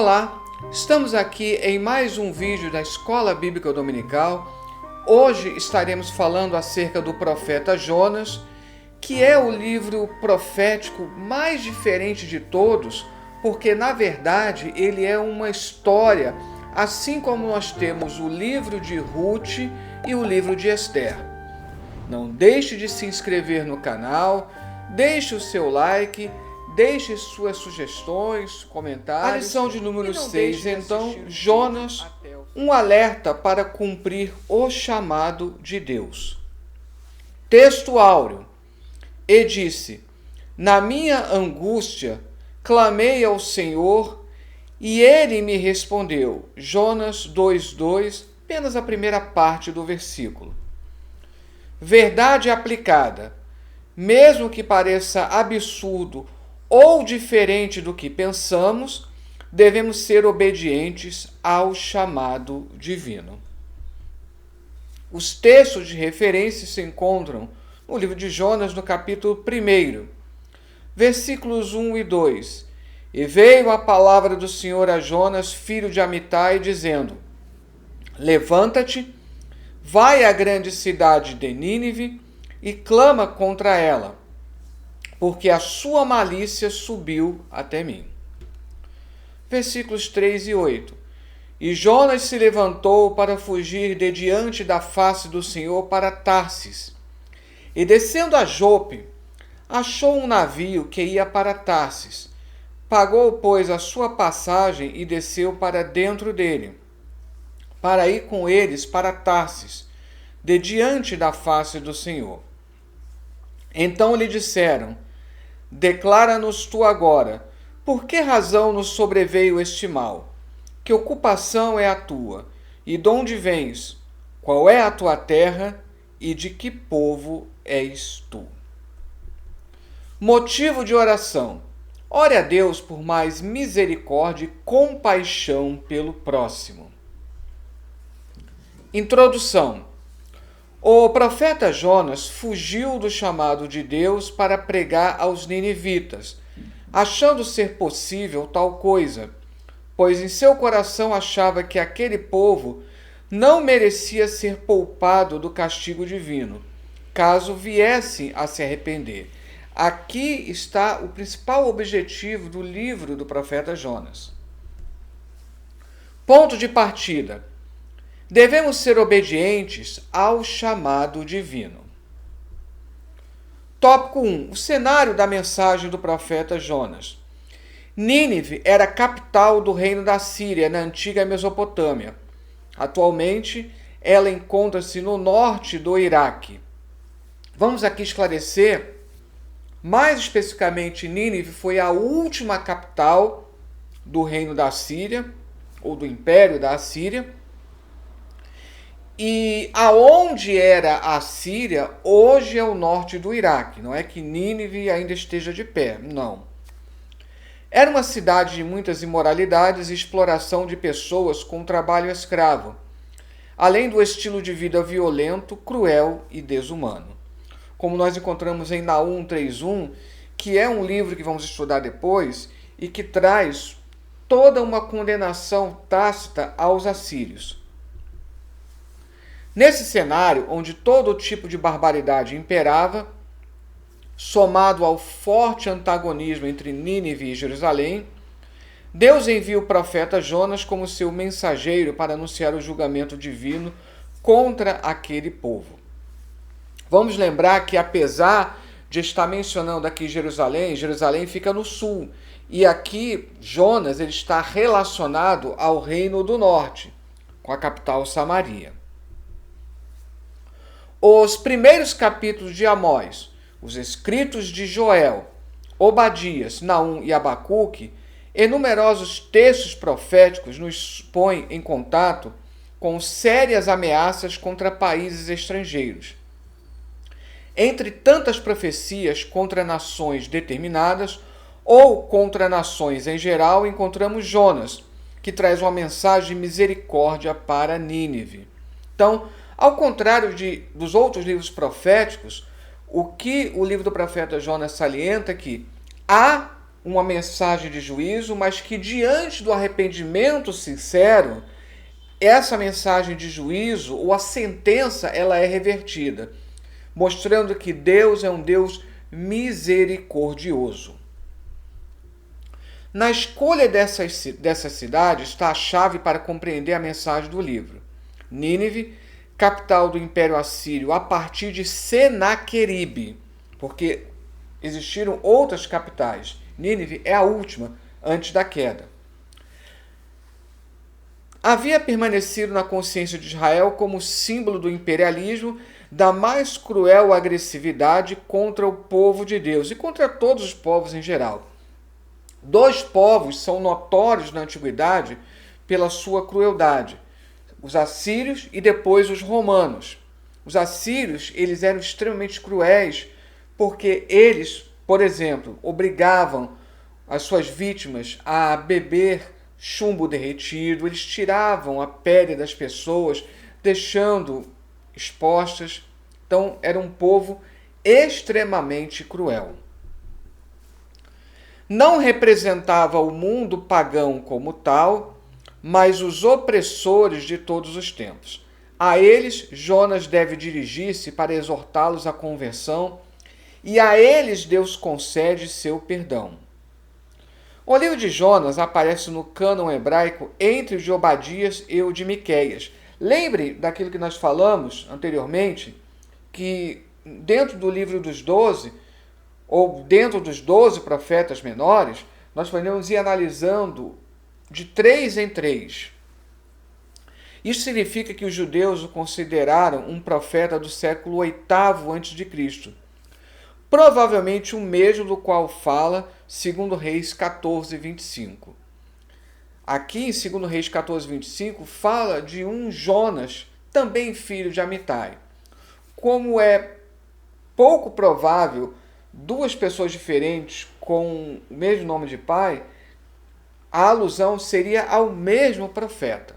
Olá, estamos aqui em mais um vídeo da Escola Bíblica Dominical. Hoje estaremos falando acerca do profeta Jonas, que é o livro profético mais diferente de todos, porque na verdade ele é uma história, assim como nós temos o livro de Ruth e o livro de Esther. Não deixe de se inscrever no canal, deixe o seu like, deixe suas sugestões, comentários. A lição de número 6, então, Jonas, um alerta para cumprir o chamado de Deus. Texto áureo. E disse: na minha angústia, clamei ao Senhor, e ele me respondeu. Jonas 2:2, apenas a primeira parte do versículo. Verdade aplicada. Mesmo que pareça absurdo ou diferente do que pensamos, devemos ser obedientes ao chamado divino. Os textos de referência se encontram no livro de Jonas, no capítulo 1, versículos 1 e 2. E veio a palavra do Senhor a Jonas, filho de Amitai, dizendo: levanta-te, vai à grande cidade de Nínive e clama contra ela, porque a sua malícia subiu até mim. Versículos 3 e 8. E Jonas se levantou para fugir de diante da face do Senhor para Tarsis. E descendo a Jope, achou um navio que ia para Tarsis. Pagou, pois, a sua passagem e desceu para dentro dele, para ir com eles para Tarsis, de diante da face do Senhor. Então lhe disseram: declara-nos tu agora, por que razão nos sobreveio este mal? Que ocupação é a tua? E de onde vens? Qual é a tua terra? E de que povo és tu? Motivo de oração. Ore a Deus por mais misericórdia e compaixão pelo próximo. Introdução. O profeta Jonas fugiu do chamado de Deus para pregar aos ninivitas, achando ser possível tal coisa, pois em seu coração achava que aquele povo não merecia ser poupado do castigo divino, caso viessem a se arrepender. Aqui está o principal objetivo do livro do profeta Jonas. Ponto de partida. Devemos ser obedientes ao chamado divino. Tópico 1. O cenário da mensagem do profeta Jonas. Nínive era a capital do reino da Síria, na antiga Mesopotâmia. Atualmente, ela encontra-se no norte do Iraque. Vamos aqui esclarecer, mais especificamente, Nínive foi a última capital do reino da Síria, ou do Império da Assíria. E aonde era a Síria, hoje é o norte do Iraque. Não é que Nínive ainda esteja de pé, não. Era uma cidade de muitas imoralidades e exploração de pessoas com trabalho escravo, além do estilo de vida violento, cruel e desumano. Como nós encontramos em Naum 3:1, que é um livro que vamos estudar depois e que traz toda uma condenação tácita aos assírios. Nesse cenário, onde todo tipo de barbaridade imperava, somado ao forte antagonismo entre Nínive e Jerusalém, Deus envia o profeta Jonas como seu mensageiro para anunciar o julgamento divino contra aquele povo. Vamos lembrar que, apesar de estar mencionando aqui Jerusalém, Jerusalém fica no sul, e aqui Jonas ele está relacionado ao reino do norte, com a capital Samaria. Os primeiros capítulos de Amós, os escritos de Joel, Obadias, Naum e Abacuque, e numerosos textos proféticos nos põem em contato com sérias ameaças contra países estrangeiros. Entre tantas profecias contra nações determinadas ou contra nações em geral, encontramos Jonas, que traz uma mensagem de misericórdia para Nínive. Então, ao contrário dos outros livros proféticos, o que o livro do profeta Jonas salienta é que há uma mensagem de juízo, mas que diante do arrependimento sincero, essa mensagem de juízo ou a sentença ela é revertida, mostrando que Deus é um Deus misericordioso. Na escolha dessas cidades está a chave para compreender a mensagem do livro. Nínive, capital do Império Assírio a partir de Senaqueribe, porque existiram outras capitais. Nínive é a última, antes da queda. Havia permanecido na consciência de Israel como símbolo do imperialismo, da mais cruel agressividade contra o povo de Deus e contra todos os povos em geral. Dois povos são notórios na antiguidade pela sua crueldade: os assírios e depois os romanos. Os assírios, eles eram extremamente cruéis porque eles, por exemplo, obrigavam as suas vítimas a beber chumbo derretido, eles tiravam a pele das pessoas, deixando expostas. Então, era um povo extremamente cruel. Não representava o mundo pagão como tal, mas os opressores de todos os tempos. A eles, Jonas deve dirigir-se para exortá-los à conversão, e a eles Deus concede seu perdão. O livro de Jonas aparece no cânon hebraico entre o de Obadias e o de Miqueias. Lembre daquilo que nós falamos anteriormente, que dentro do livro dos 12, ou dentro dos 12 profetas menores, nós podemos ir analisando de 3 em 3. Isso significa que os judeus o consideraram um profeta do século VIII a.C., provavelmente o mesmo do qual fala 2 Reis 14, 25. Aqui em 2 Reis 14, 25, fala de um Jonas, também filho de Amitai. Como é pouco provável duas pessoas diferentes com o mesmo nome de pai, a alusão seria ao mesmo profeta.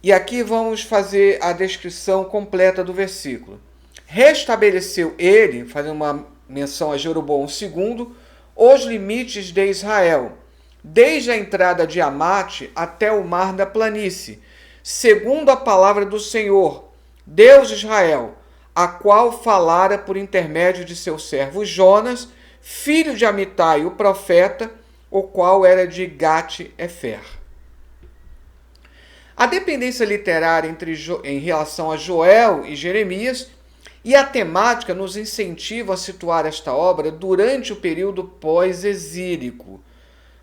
E aqui vamos fazer a descrição completa do versículo. Restabeleceu ele, fazendo uma menção a Jeroboão II, os limites de Israel, desde a entrada de Amate até o mar da planície, segundo a palavra do Senhor, Deus de Israel, a qual falara por intermédio de seu servo Jonas, filho de Amitai, o profeta, o qual era de Gat-Efer. A dependência literária em relação a Joel e Jeremias e a temática nos incentiva a situar esta obra durante o período pós-exílico.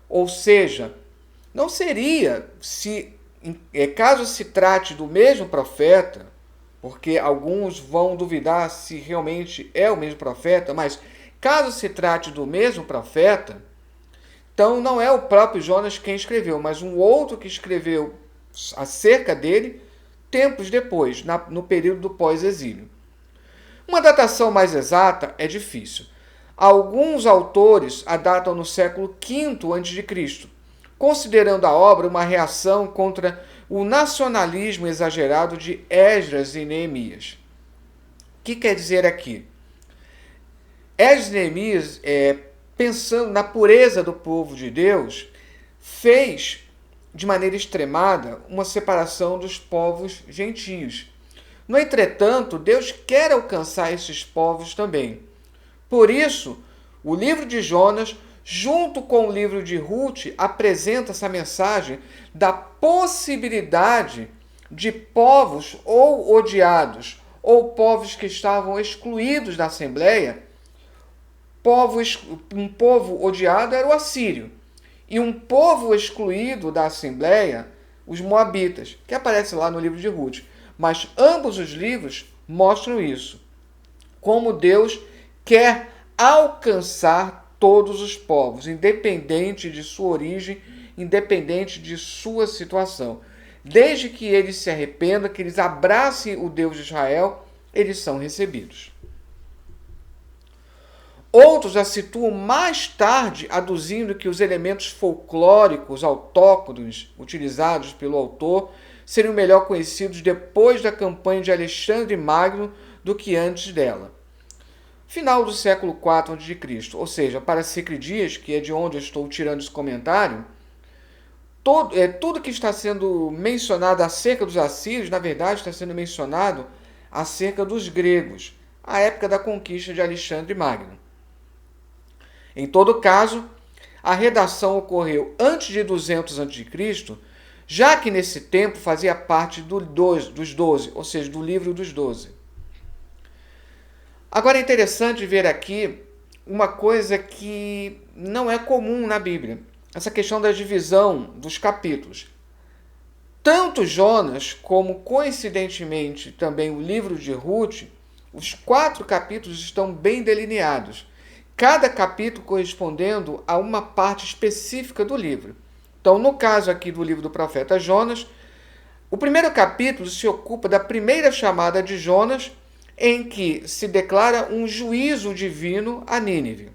Ou seja, não seria, caso se trate do mesmo profeta, porque alguns vão duvidar se realmente é o mesmo profeta, mas caso se trate do mesmo profeta, então não é o próprio Jonas quem escreveu, mas um outro que escreveu acerca dele tempos depois, no período do pós-exílio. Uma datação mais exata é difícil. Alguns autores a datam no século V a.C., considerando a obra uma reação contra o nacionalismo exagerado de Esdras e Neemias. O que quer dizer aqui? Esdras e Neemias, pensando na pureza do povo de Deus, fez de maneira extremada uma separação dos povos gentios. No entretanto, Deus quer alcançar esses povos também. Por isso, o livro de Jonas, junto com o livro de Ruth, apresenta essa mensagem da possibilidade de povos ou odiados, ou povos que estavam excluídos da Assembleia. Um povo odiado era o assírio, e um povo excluído da Assembleia, os moabitas, que aparece lá no livro de Ruth. Mas ambos os livros mostram isso, como Deus quer alcançar todos os povos, independente de sua origem, independente de sua situação. Desde que eles se arrependam, que eles abracem o Deus de Israel, eles são recebidos. Outros a situam mais tarde, aduzindo que os elementos folclóricos autóctones utilizados pelo autor seriam melhor conhecidos depois da campanha de Alexandre Magno do que antes dela. final do século IV a.C., ou seja, para Cicridias, que é de onde eu estou tirando esse comentário, tudo que está sendo mencionado acerca dos assírios, na verdade, está sendo mencionado acerca dos gregos, a época da conquista de Alexandre Magno. Em todo caso, a redação ocorreu antes de 200 a.C., já que nesse tempo fazia parte dos 12, ou seja, do livro dos 12. Agora é interessante ver aqui uma coisa que não é comum na Bíblia, essa questão da divisão dos capítulos. Tanto Jonas como, coincidentemente, também o livro de Ruth, os 4 capítulos estão bem delineados, cada capítulo correspondendo a uma parte específica do livro. Então, no caso aqui do livro do profeta Jonas, o primeiro capítulo se ocupa da primeira chamada de Jonas, em que se declara um juízo divino a Nínive.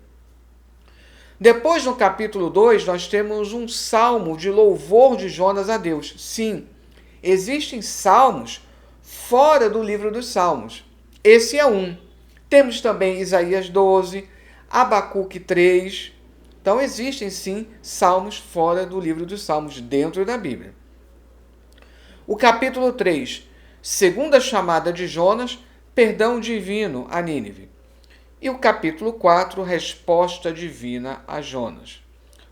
Depois, no capítulo 2, nós temos um salmo de louvor de Jonas a Deus. Sim, existem salmos fora do livro dos Salmos. Esse é um. Temos também Isaías 12, Abacuque 3. Então, existem sim salmos fora do livro dos Salmos, dentro da Bíblia. O capítulo 3, segunda chamada de Jonas, perdão divino a Nínive. E o capítulo 4, resposta divina a Jonas.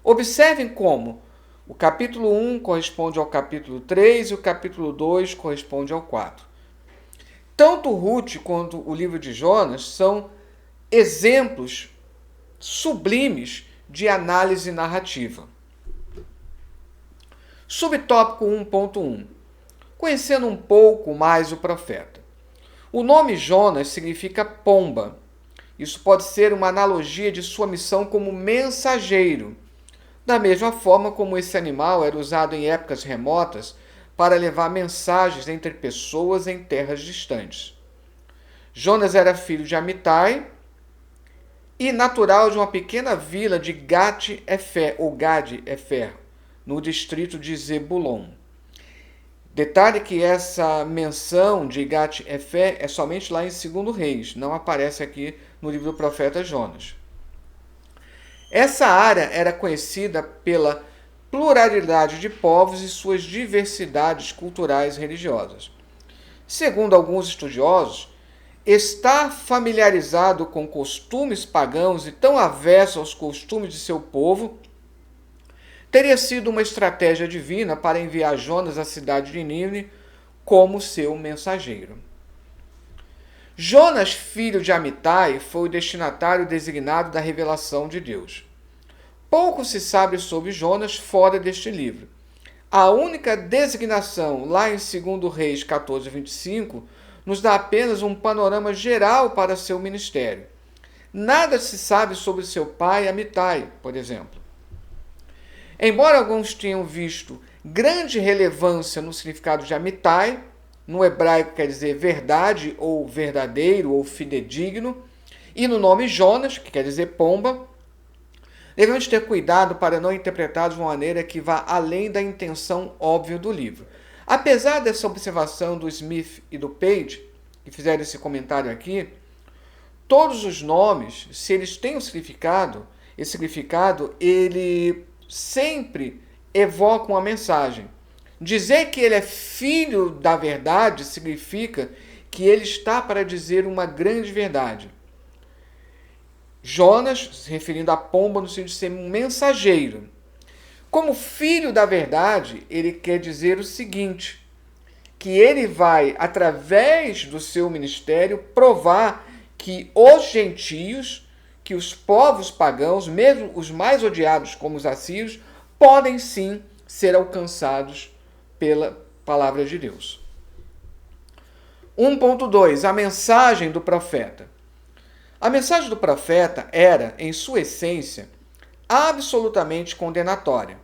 Observem como o capítulo 1 corresponde ao capítulo 3 e o capítulo 2 corresponde ao 4. Tanto Ruth quanto o livro de Jonas são exemplos sublimes de análise narrativa. Subtópico 1.1. Conhecendo um pouco mais o profeta. O nome Jonas significa pomba. Isso pode ser uma analogia de sua missão como mensageiro, da mesma forma como esse animal era usado em épocas remotas para levar mensagens entre pessoas em terras distantes. Jonas era filho de Amitai e natural de uma pequena vila de Gat-Efer, ou Gad-Efer, no distrito de Zebulon. Detalhe que essa menção de Gat-Efer é somente lá em 2 Reis, não aparece aqui no livro do profeta Jonas. Essa área era conhecida pela pluralidade de povos e suas diversidades culturais e religiosas. Segundo alguns estudiosos, estar familiarizado com costumes pagãos e tão avesso aos costumes de seu povo teria sido uma estratégia divina para enviar Jonas à cidade de Nínive como seu mensageiro. Jonas, filho de Amitai, foi o destinatário designado da revelação de Deus. Pouco se sabe sobre Jonas fora deste livro. A única designação, lá em 2 Reis 14:25, nos dá apenas um panorama geral para seu ministério. Nada se sabe sobre seu pai Amitai, por exemplo. Embora alguns tenham visto grande relevância no significado de Amitai, no hebraico quer dizer verdade, ou verdadeiro, ou fidedigno, e no nome Jonas, que quer dizer pomba, devemos ter cuidado para não interpretar de uma maneira que vá além da intenção óbvia do livro. Apesar dessa observação do Smith e do Page, que fizeram esse comentário aqui, todos os nomes, se eles têm um significado, esse significado, ele sempre evoca uma mensagem. Dizer que ele é filho da verdade significa que ele está para dizer uma grande verdade. Jonas, se referindo à pomba no sentido de ser um mensageiro. Como filho da verdade, ele quer dizer o seguinte, que ele vai, através do seu ministério, provar que os gentios, que os povos pagãos, mesmo os mais odiados como os assírios, podem sim ser alcançados pela palavra de Deus. 1.2. A mensagem do profeta. A mensagem do profeta era, em sua essência, absolutamente condenatória.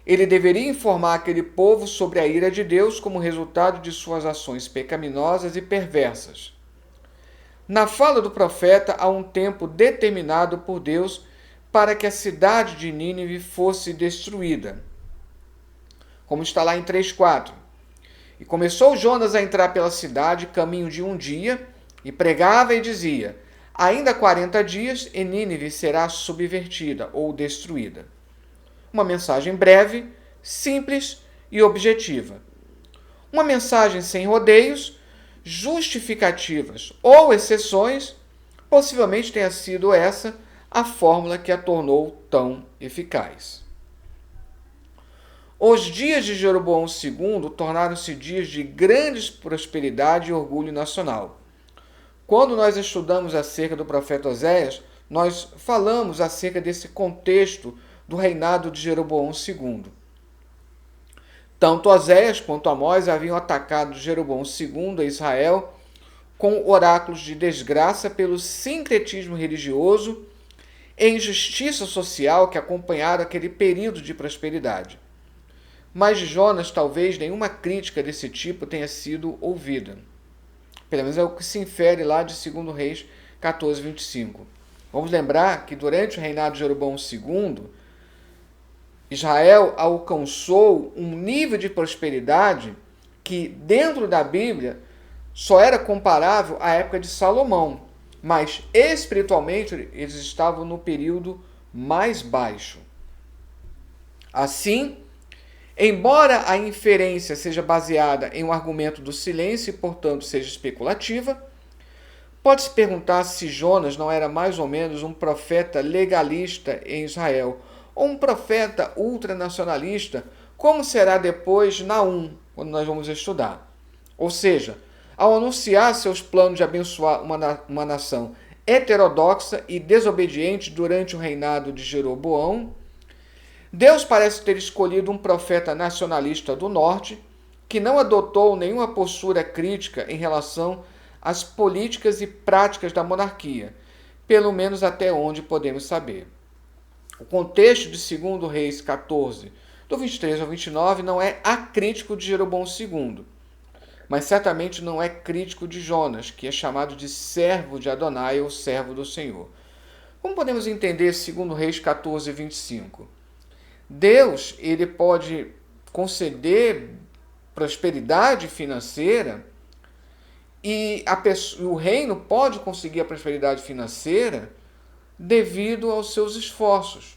Ele deveria informar aquele povo sobre a ira de Deus como resultado de suas ações pecaminosas e perversas. Na fala do profeta há um tempo determinado por Deus para que a cidade de Nínive fosse destruída, como está lá em 3:4. E começou Jonas a entrar pela cidade, caminho de um dia, e pregava e dizia: Ainda 40 dias e Nínive será subvertida ou destruída. Uma mensagem breve, simples e objetiva. Uma mensagem sem rodeios, justificativas ou exceções, possivelmente tenha sido essa a fórmula que a tornou tão eficaz. Os dias de Jeroboão II tornaram-se dias de grande prosperidade e orgulho nacional. Quando nós estudamos acerca do profeta Oséias, nós falamos acerca desse contexto do reinado de Jeroboão II. Tanto Oséias quanto Amós haviam atacado Jeroboão II a Israel com oráculos de desgraça pelo sincretismo religioso e injustiça social que acompanharam aquele período de prosperidade. Mas de Jonas, talvez nenhuma crítica desse tipo tenha sido ouvida. Pelo menos é o que se infere lá de 2 Reis 14, 25. Vamos lembrar que durante o reinado de Jeroboão II, Israel alcançou um nível de prosperidade que, dentro da Bíblia, só era comparável à época de Salomão. Mas, espiritualmente, eles estavam no período mais baixo. Assim, embora a inferência seja baseada em um argumento do silêncio e, portanto, seja especulativa, pode-se perguntar se Jonas não era mais ou menos um profeta legalista em Israel, ou um profeta ultranacionalista, como será depois Naum, quando nós vamos estudar. Ou seja, ao anunciar seus planos de abençoar uma nação heterodoxa e desobediente durante o reinado de Jeroboão, Deus parece ter escolhido um profeta nacionalista do norte que não adotou nenhuma postura crítica em relação às políticas e práticas da monarquia, pelo menos até onde podemos saber. O contexto de 2 Reis 14, do 23 ao 29, não é acrítico de Jeroboão II, mas certamente não é crítico de Jonas, que é chamado de servo de Adonai ou servo do Senhor. Como podemos entender 2 Reis 14, 25? Deus, ele pode conceder prosperidade financeira e o reino pode conseguir a prosperidade financeira devido aos seus esforços.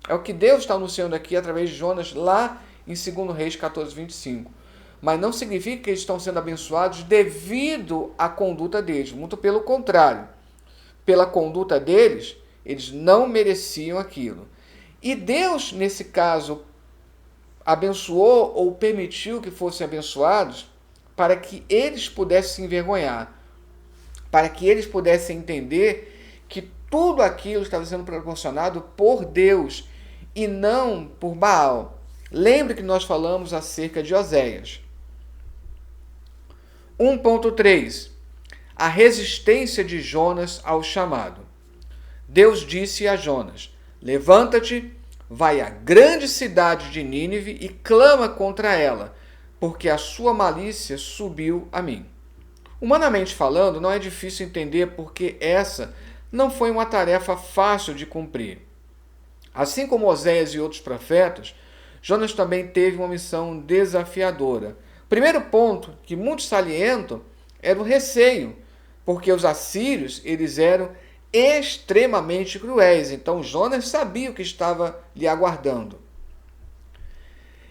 É o que Deus está anunciando aqui através de Jonas lá em 2 Reis 14, 25. Mas não significa que eles estão sendo abençoados devido à conduta deles. Muito pelo contrário. Pela conduta deles, eles não mereciam aquilo. E Deus, nesse caso, abençoou ou permitiu que fossem abençoados para que eles pudessem se envergonhar, para que eles pudessem entender que tudo aquilo estava sendo proporcionado por Deus e não por Baal. Lembre que nós falamos acerca de Oséias. 1.3. A resistência de Jonas ao chamado. Deus disse a Jonas: levanta-te, vai à grande cidade de Nínive e clama contra ela, porque a sua malícia subiu a mim. Humanamente falando, não é difícil entender porque essa não foi uma tarefa fácil de cumprir. Assim como Oséias e outros profetas, Jonas também teve uma missão desafiadora. O primeiro ponto que muitos salientam era o receio, porque os assírios eles eram extremamente cruéis. Então Jonas sabia o que estava lhe aguardando.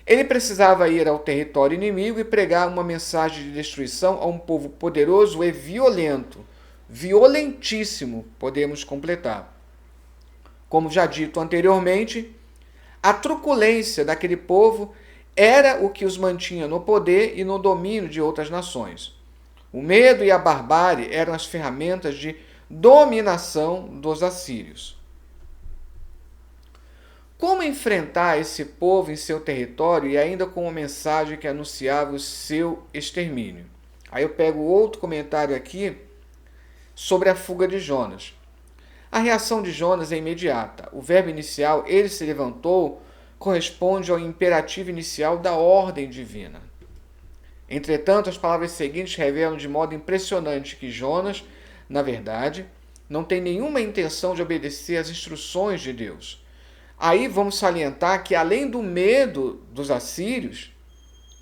Ele precisava ir ao território inimigo e pregar uma mensagem de destruição a um povo poderoso e violento. Violentíssimo, podemos completar. Como já dito anteriormente, a truculência daquele povo era o que os mantinha no poder e no domínio de outras nações. O medo e a barbárie eram as ferramentas de dominação dos assírios. Como enfrentar esse povo em seu território e ainda com uma mensagem que anunciava o seu extermínio? Aí eu pego outro comentário aqui sobre a fuga de Jonas. A reação de Jonas é imediata. O verbo inicial, ele se levantou, corresponde ao imperativo inicial da ordem divina. Entretanto, as palavras seguintes revelam de modo impressionante que Jonas, na verdade, não tem nenhuma intenção de obedecer às instruções de Deus. Aí vamos salientar que, além do medo dos assírios,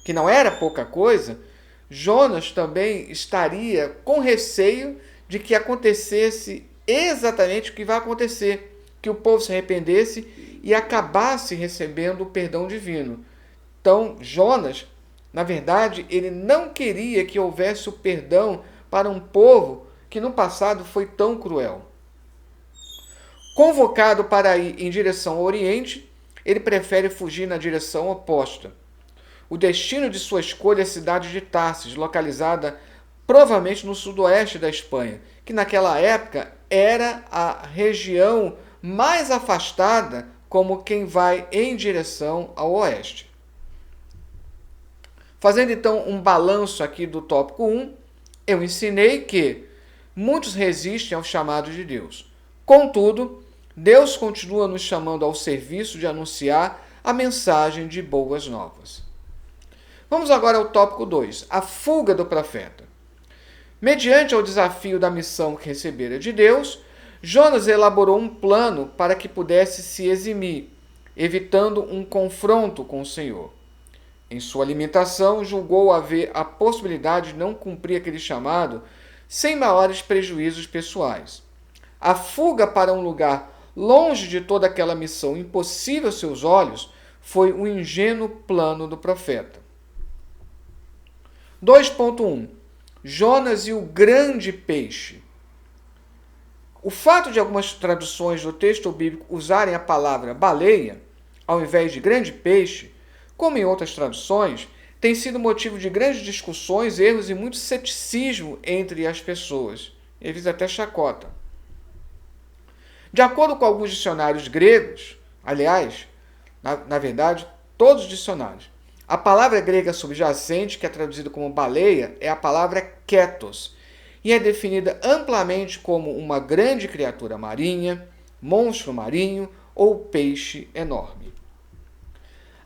que não era pouca coisa, Jonas também estaria com receio de que acontecesse exatamente o que vai acontecer, que o povo se arrependesse e acabasse recebendo o perdão divino. Então, Jonas, na verdade, ele não queria que houvesse o perdão para um povo que no passado foi tão cruel. Convocado para ir em direção ao Oriente, ele prefere fugir na direção oposta. O destino de sua escolha é a cidade de Tarsis, localizada provavelmente no sudoeste da Espanha, que naquela época era a região mais afastada como quem vai em direção ao oeste. Fazendo então um balanço aqui do tópico 1, eu ensinei que muitos resistem ao chamado de Deus. Contudo, Deus continua nos chamando ao serviço de anunciar a mensagem de boas novas. Vamos agora ao tópico 2, a fuga do profeta. Mediante o desafio da missão que recebera de Deus, Jonas elaborou um plano para que pudesse se eximir, evitando um confronto com o Senhor. Em sua limitação, julgou haver a possibilidade de não cumprir aquele chamado sem maiores prejuízos pessoais. A fuga para um lugar longe de toda aquela missão impossível aos seus olhos foi um ingênuo plano do profeta. 2.1 Jonas e o grande peixe. O fato de algumas traduções do texto bíblico usarem a palavra baleia, ao invés de grande peixe, como em outras traduções, tem sido motivo de grandes discussões, erros e muito ceticismo entre as pessoas. Eles até chacota. De acordo com alguns dicionários gregos, aliás, na verdade, todos os dicionários, a palavra grega subjacente, que é traduzida como baleia, é a palavra ketos, e é definida amplamente como uma grande criatura marinha, monstro marinho ou peixe enorme.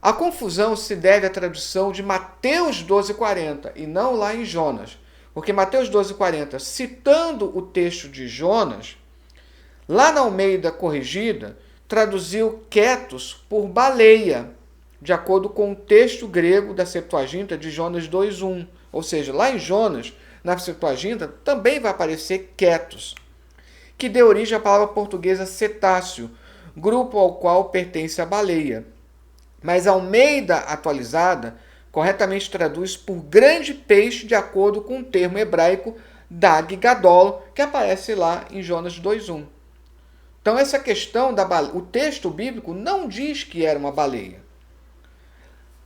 A confusão se deve à tradução de Mateus 12,40 e não lá em Jonas, porque Mateus 12,40, citando o texto de Jonas, lá na Almeida Corrigida, traduziu ketos por baleia, de acordo com o texto grego da Septuaginta de Jonas 2,1. Ou seja, lá em Jonas, na Septuaginta, também vai aparecer ketos, que deu origem à palavra portuguesa cetáceo, grupo ao qual pertence a baleia. Mas a Almeida atualizada corretamente traduz por grande peixe, de acordo com o termo hebraico dag gadol, que aparece lá em Jonas 2,1. Então essa questão da baleia, o texto bíblico não diz que era uma baleia.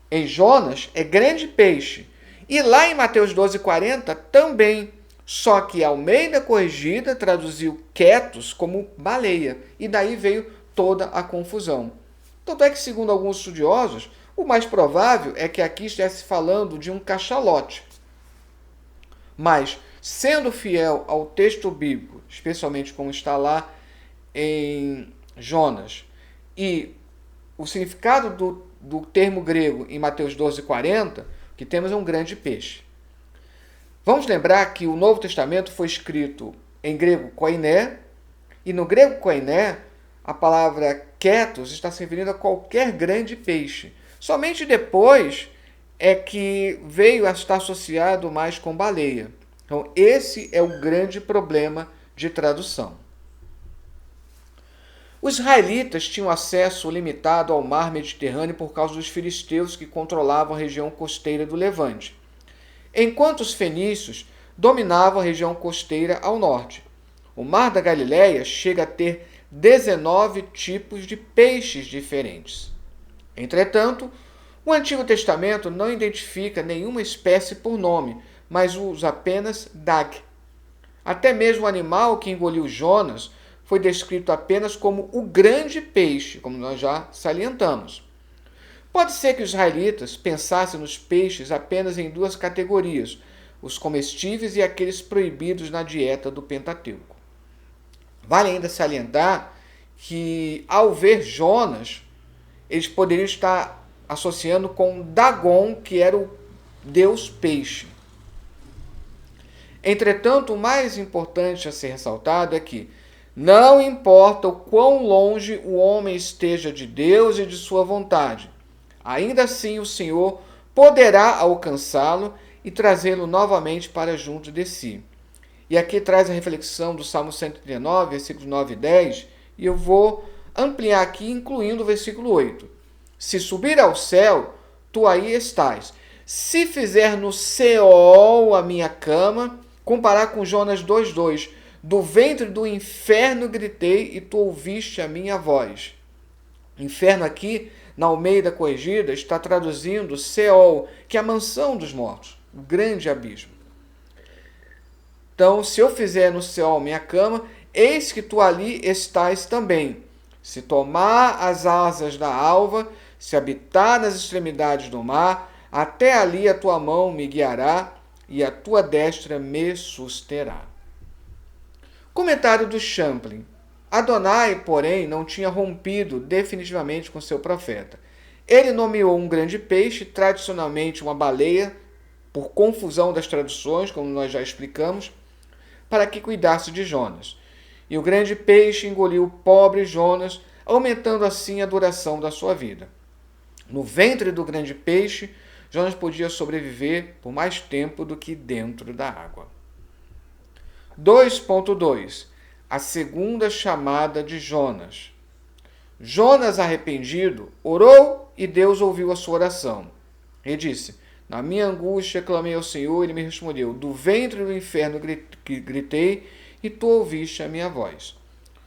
Em Jonas é grande peixe. E lá em Mateus 12,40 também. Só que a Almeida Corrigida traduziu ketos como baleia. E daí veio toda a confusão. Tanto é que, segundo alguns estudiosos, o mais provável é que aqui estivesse falando de um cachalote. Mas, sendo fiel ao texto bíblico, especialmente como está lá em Jonas, e o significado do termo grego em Mateus 12,40, o que temos é um grande peixe. Vamos lembrar que o Novo Testamento foi escrito em grego koiné, e no grego koiné, a palavra ketos está se referindo a qualquer grande peixe. Somente depois é que veio a estar associado mais com baleia. Então, esse é o grande problema de tradução. Os israelitas tinham acesso limitado ao mar Mediterrâneo por causa dos filisteus que controlavam a região costeira do Levante, enquanto os fenícios dominavam a região costeira ao norte. O mar da Galileia chega a ter 19 tipos de peixes diferentes. Entretanto, o Antigo Testamento não identifica nenhuma espécie por nome, mas usa apenas dag. Até mesmo o animal que engoliu Jonas foi descrito apenas como o grande peixe, como nós já salientamos. Pode ser que os israelitas pensassem nos peixes apenas em duas categorias, os comestíveis e aqueles proibidos na dieta do Pentateuco. Vale ainda salientar que, ao ver Jonas, eles poderiam estar associando com Dagon, que era o deus peixe. Entretanto, o mais importante a ser ressaltado é que não importa o quão longe o homem esteja de Deus e de sua vontade, ainda assim o Senhor poderá alcançá-lo e trazê-lo novamente para junto de si. E aqui traz a reflexão do Salmo 139, versículos 9 e 10, e eu vou ampliar aqui, incluindo o versículo 8. Se subir ao céu, tu aí estás. Se fizer no Seol a minha cama, comparar com Jonas 2:2, do ventre do inferno gritei e tu ouviste a minha voz. Inferno aqui, na Almeida Corrigida, está traduzindo Seol, que é a mansão dos mortos, o grande abismo. Então, se eu fizer no Seol minha cama, eis que tu ali estás também. Se tomar as asas da alva, se habitar nas extremidades do mar, até ali a tua mão me guiará e a tua destra me susterá. Comentário do Champlin. Adonai, porém, não tinha rompido definitivamente com seu profeta. Ele nomeou um grande peixe, tradicionalmente uma baleia, por confusão das traduções, como nós já explicamos, para que cuidasse de Jonas. E o grande peixe engoliu o pobre Jonas, aumentando assim a duração da sua vida. No ventre do grande peixe, Jonas podia sobreviver por mais tempo do que dentro da água. 2.2. A segunda chamada de Jonas. Jonas, arrependido, orou e Deus ouviu a sua oração. Ele disse: na minha angústia clamei ao Senhor e ele me respondeu. Do ventre do inferno gritei e tu ouviste a minha voz.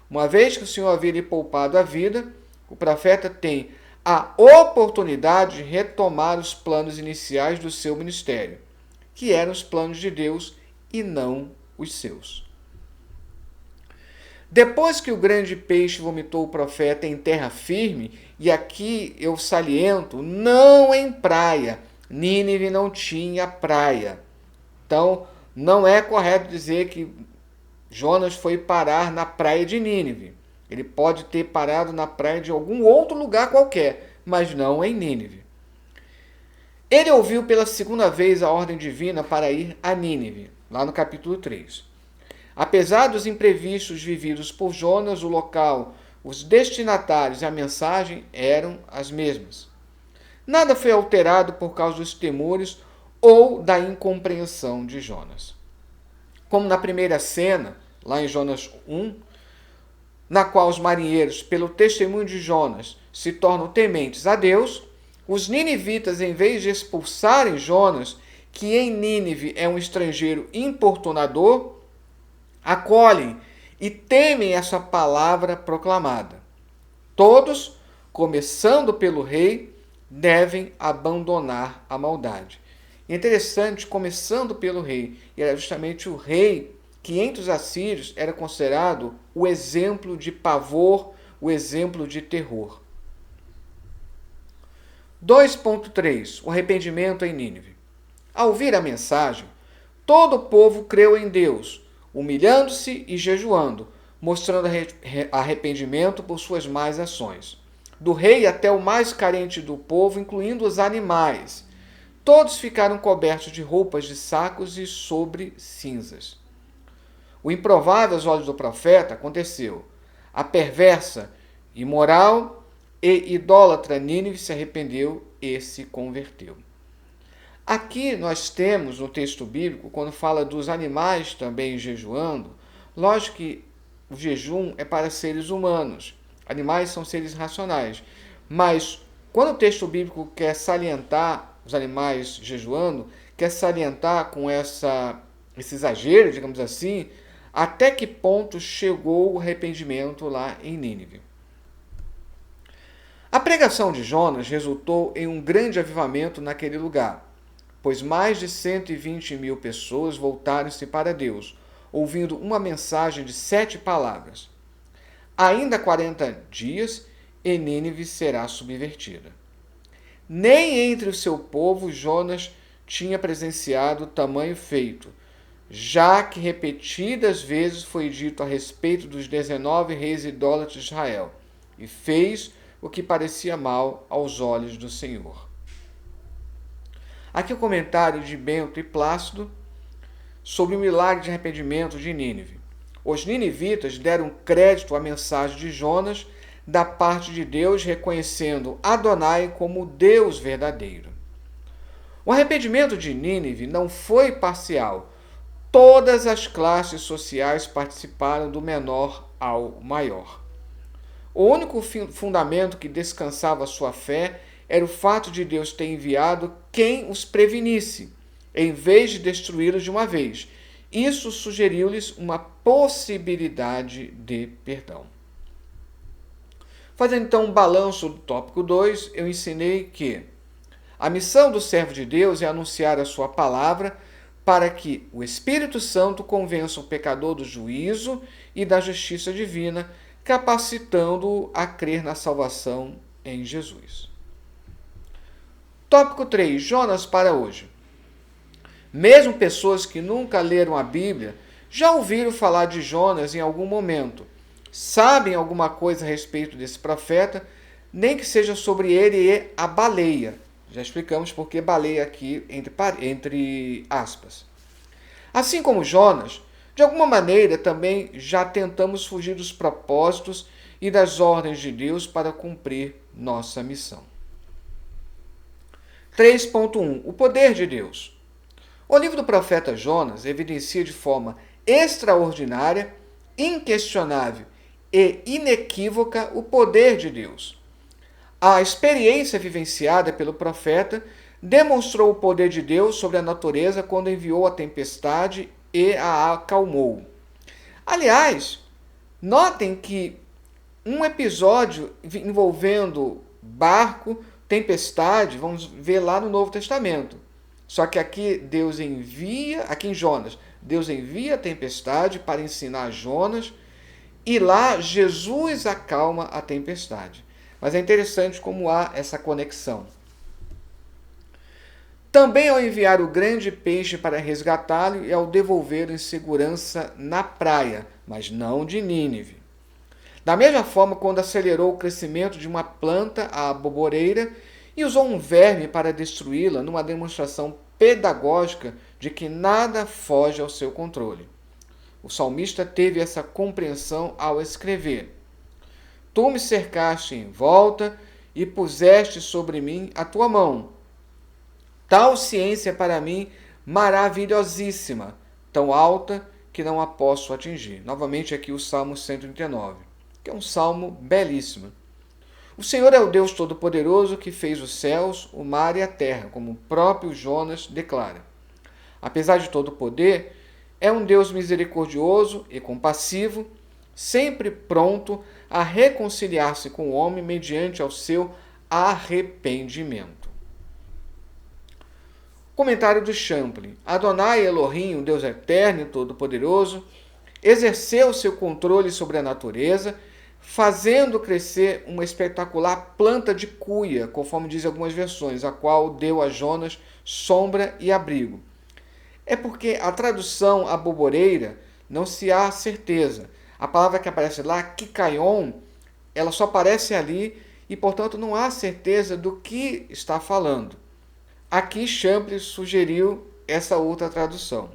Uma vez que o Senhor havia lhe poupado a vida, o profeta tem a oportunidade de retomar os planos iniciais do seu ministério, que eram os planos de Deus e não os seus. Depois que o grande peixe vomitou o profeta em terra firme, e aqui eu saliento, não em praia, Nínive não tinha praia. Então, não é correto dizer que Jonas foi parar na praia de Nínive. Ele pode ter parado na praia de algum outro lugar qualquer, mas não em Nínive. Ele ouviu pela segunda vez a ordem divina para ir a Nínive, lá no capítulo 3. Apesar dos imprevistos vividos por Jonas, o local, os destinatários e a mensagem eram as mesmas. Nada foi alterado por causa dos temores ou da incompreensão de Jonas. Como na primeira cena, lá em Jonas 1, na qual os marinheiros, pelo testemunho de Jonas, se tornam tementes a Deus, os ninivitas, em vez de expulsarem Jonas, que em Nínive é um estrangeiro importunador, acolhem e temem essa palavra proclamada. Todos, começando pelo rei, devem abandonar a maldade. Interessante, começando pelo rei, e era justamente o rei que entre os assírios era considerado o exemplo de pavor, o exemplo de terror. 2.3. O arrependimento em Nínive. Ao ouvir a mensagem, todo o povo creu em Deus, humilhando-se e jejuando, mostrando arrependimento por suas más ações. Do rei até o mais carente do povo, incluindo os animais. Todos ficaram cobertos de roupas de sacos e sobre cinzas. O improvável aos olhos do profeta aconteceu. A perversa, imoral e idólatra Nínive se arrependeu e se converteu. Aqui nós temos no texto bíblico, quando fala dos animais também jejuando, lógico que o jejum é para seres humanos. Animais são seres racionais. Mas quando o texto bíblico quer salientar os animais jejuando, quer salientar com esse exagero, digamos assim, até que ponto chegou o arrependimento lá em Nínive. A pregação de Jonas resultou em um grande avivamento naquele lugar, pois mais de 120.000 pessoas voltaram-se para Deus, ouvindo uma mensagem de 7 palavras. Ainda 40 dias e Nínive será subvertida. Nem entre o seu povo Jonas tinha presenciado tamanho feito, já que repetidas vezes foi dito a respeito dos 19 reis idólatras de Israel, e fez o que parecia mal aos olhos do Senhor. Aqui o comentário de Bento e Plácido sobre o milagre de arrependimento de Nínive. Os ninivitas deram crédito à mensagem de Jonas da parte de Deus, reconhecendo Adonai como Deus verdadeiro. O arrependimento de Nínive não foi parcial. todas as classes sociais participaram, do menor ao maior. O único fundamento que descansava sua fé era o fato de Deus ter enviado quem os prevenisse, em vez de destruí-los de uma vez. Isso sugeriu-lhes uma possibilidade de perdão. Fazendo então um balanço do tópico 2, eu ensinei que a missão do servo de Deus é anunciar a sua palavra para que o Espírito Santo convença o pecador do juízo e da justiça divina, capacitando-o a crer na salvação em Jesus. Tópico 3. Jonas para hoje. Mesmo pessoas que nunca leram a Bíblia já ouviram falar de Jonas em algum momento. Sabem alguma coisa a respeito desse profeta, nem que seja sobre ele e a baleia. Já explicamos por que baleia aqui entre aspas. Assim como Jonas, de alguma maneira também já tentamos fugir dos propósitos e das ordens de Deus para cumprir nossa missão. 3.1. O poder de Deus. O livro do profeta Jonas evidencia de forma extraordinária, inquestionável e inequívoca o poder de Deus. A experiência vivenciada pelo profeta demonstrou o poder de Deus sobre a natureza quando enviou a tempestade e a acalmou. Aliás, notem que um episódio envolvendo barco, tempestade, vamos ver lá no Novo Testamento. Só que aqui aqui em Jonas, Deus envia a tempestade para ensinar Jonas, e lá Jesus acalma a tempestade. Mas é interessante como há essa conexão. Também ao enviar o grande peixe para resgatá-lo e ao devolvê-lo em segurança na praia, mas não de Nínive. Da mesma forma, quando acelerou o crescimento de uma planta, a aboboreira, e usou um verme para destruí-la numa demonstração pedagógica de que nada foge ao seu controle. O salmista teve essa compreensão ao escrever: Tu me cercaste em volta e puseste sobre mim a tua mão. Tal ciência para mim maravilhosíssima, tão alta que não a posso atingir. Novamente aqui o Salmo 139, que é um salmo belíssimo. O Senhor é o Deus Todo-Poderoso que fez os céus, o mar e a terra, como o próprio Jonas declara. Apesar de todo o poder, é um Deus misericordioso e compassivo, sempre pronto a reconciliar-se com o homem mediante ao seu arrependimento. Comentário do Champlin. Adonai Elohim, o Deus eterno e todo-poderoso, exerceu seu controle sobre a natureza, fazendo crescer uma espetacular planta de cuia, conforme dizem algumas versões, a qual deu a Jonas sombra e abrigo. É porque a tradução aboboreira não se há certeza. A palavra que aparece lá, kikaion, ela só aparece ali e, portanto, não há certeza do que está falando. Aqui Champlin sugeriu essa outra tradução.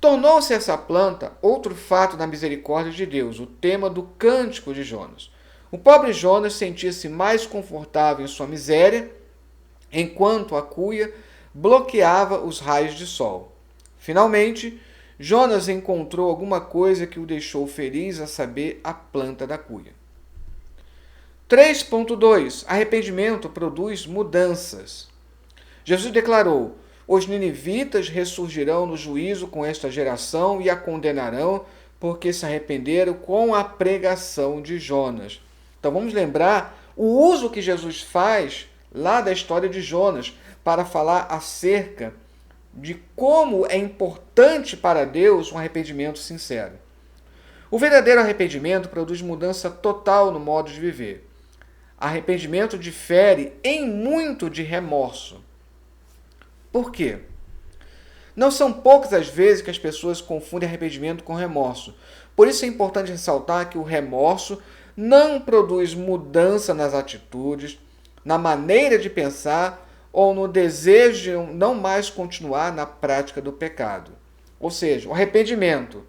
Tornou-se essa planta outro fato da misericórdia de Deus, o tema do cântico de Jonas. O pobre Jonas sentia-se mais confortável em sua miséria, enquanto a cuia bloqueava os raios de sol. Finalmente, Jonas encontrou alguma coisa que o deixou feliz, a saber, a planta da cuia. 3.2. Arrependimento produz mudanças. Jesus declarou: Os ninivitas ressurgirão no juízo com esta geração e a condenarão, porque se arrependeram com a pregação de Jonas. Então vamos lembrar o uso que Jesus faz lá da história de Jonas para falar acerca de como é importante para Deus um arrependimento sincero. O verdadeiro arrependimento produz mudança total no modo de viver. Arrependimento difere em muito de remorso. Por quê? Não são poucas as vezes que as pessoas confundem arrependimento com remorso. Por isso é importante ressaltar que o remorso não produz mudança nas atitudes, na maneira de pensar ou no desejo de não mais continuar na prática do pecado. Ou seja, o arrependimento.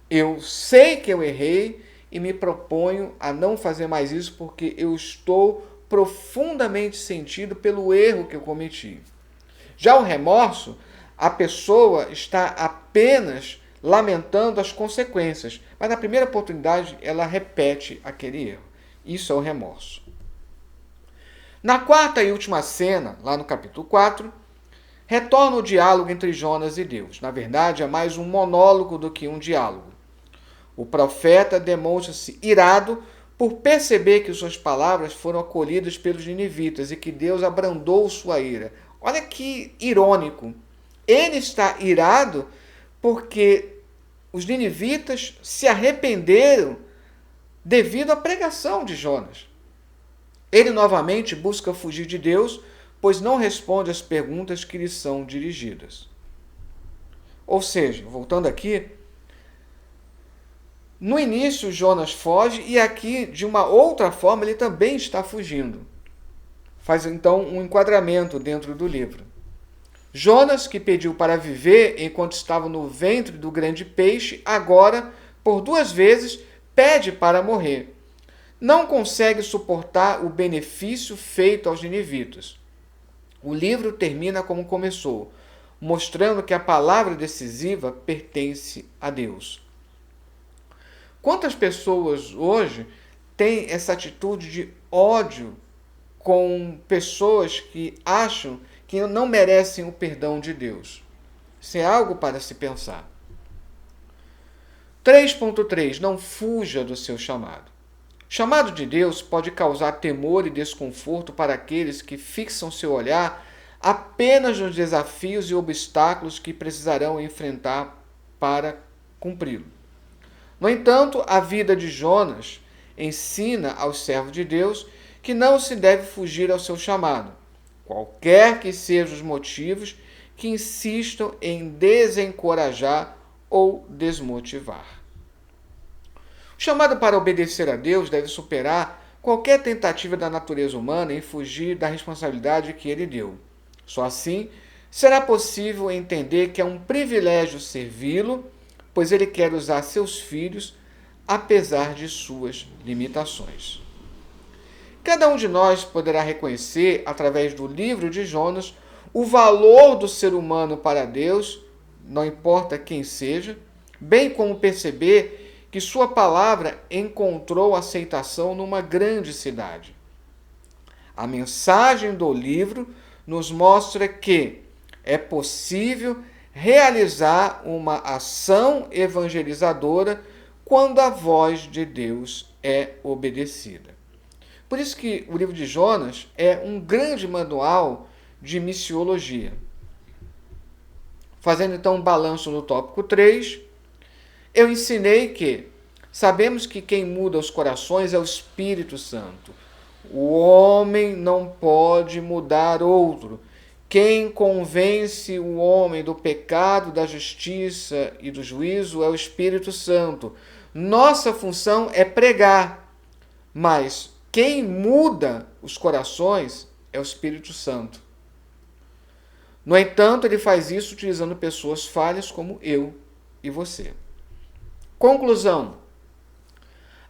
Eu sei que eu errei e me proponho a não fazer mais isso porque eu estou profundamente sentido pelo erro que eu cometi. Já o remorso, a pessoa está apenas lamentando as consequências, mas na primeira oportunidade ela repete aquele erro. Isso é o remorso. Na quarta e última cena, lá no capítulo 4, retorna o diálogo entre Jonas e Deus. Na verdade, é mais um monólogo do que um diálogo. O profeta demonstra-se irado por perceber que suas palavras foram acolhidas pelos ninivitas e que Deus abrandou sua ira. Olha que irônico. Ele está irado porque os ninivitas se arrependeram devido à pregação de Jonas. Ele novamente busca fugir de Deus, pois não responde às perguntas que lhe são dirigidas. Ou seja, voltando aqui, no início Jonas foge e aqui, de uma outra forma, ele também está fugindo. Faz então um enquadramento dentro do livro. Jonas, que pediu para viver enquanto estava no ventre do grande peixe, agora, por 2 vezes, pede para morrer. Não consegue suportar o benefício feito aos ninivitas. O livro termina como começou, mostrando que a palavra decisiva pertence a Deus. Quantas pessoas hoje têm essa atitude de ódio com pessoas que acham que não merecem o perdão de Deus? Isso é algo para se pensar. 3.3. Não fuja do seu chamado. O chamado de Deus pode causar temor e desconforto para aqueles que fixam seu olhar apenas nos desafios e obstáculos que precisarão enfrentar para cumpri-lo. No entanto, a vida de Jonas ensina aos servos de Deus que não se deve fugir ao seu chamado, qualquer que sejam os motivos que insistam em desencorajar ou desmotivar. O chamado para obedecer a Deus deve superar qualquer tentativa da natureza humana em fugir da responsabilidade que ele deu. Só assim será possível entender que é um privilégio servi-lo, pois ele quer usar seus filhos apesar de suas limitações. Cada um de nós poderá reconhecer, através do livro de Jonas, o valor do ser humano para Deus, não importa quem seja, bem como perceber que sua palavra encontrou aceitação numa grande cidade. A mensagem do livro nos mostra que é possível realizar uma ação evangelizadora quando a voz de Deus é obedecida. Por isso que o livro de Jonas é um grande manual de missiologia. Fazendo então um balanço no tópico 3, eu ensinei que sabemos que quem muda os corações é o Espírito Santo. O homem não pode mudar outro. Quem convence o homem do pecado, da justiça e do juízo é o Espírito Santo. Nossa função é pregar, mas quem muda os corações é o Espírito Santo. No entanto, ele faz isso utilizando pessoas falhas como eu e você. Conclusão.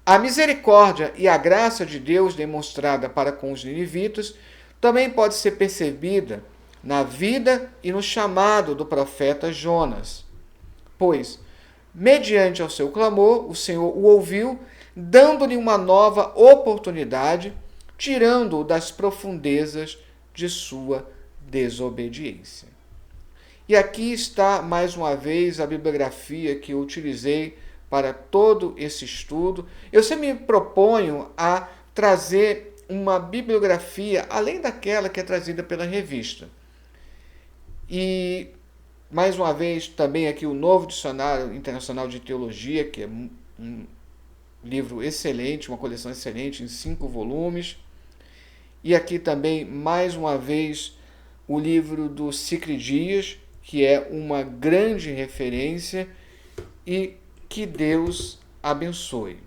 A misericórdia e a graça de Deus demonstrada para com os ninivitas também pode ser percebida na vida e no chamado do profeta Jonas. Pois, mediante ao seu clamor, o Senhor o ouviu, dando-lhe uma nova oportunidade, tirando-o das profundezas de sua desobediência. E aqui está, mais uma vez, a bibliografia que eu utilizei para todo esse estudo. Eu sempre me proponho a trazer uma bibliografia, além daquela que é trazida pela revista. E, mais uma vez, também aqui o Novo Dicionário Internacional de Teologia, que é um livro excelente, uma coleção excelente, em 5 volumes. E aqui também, mais uma vez, o livro do Sicre Dias, que é uma grande referência, e que Deus abençoe.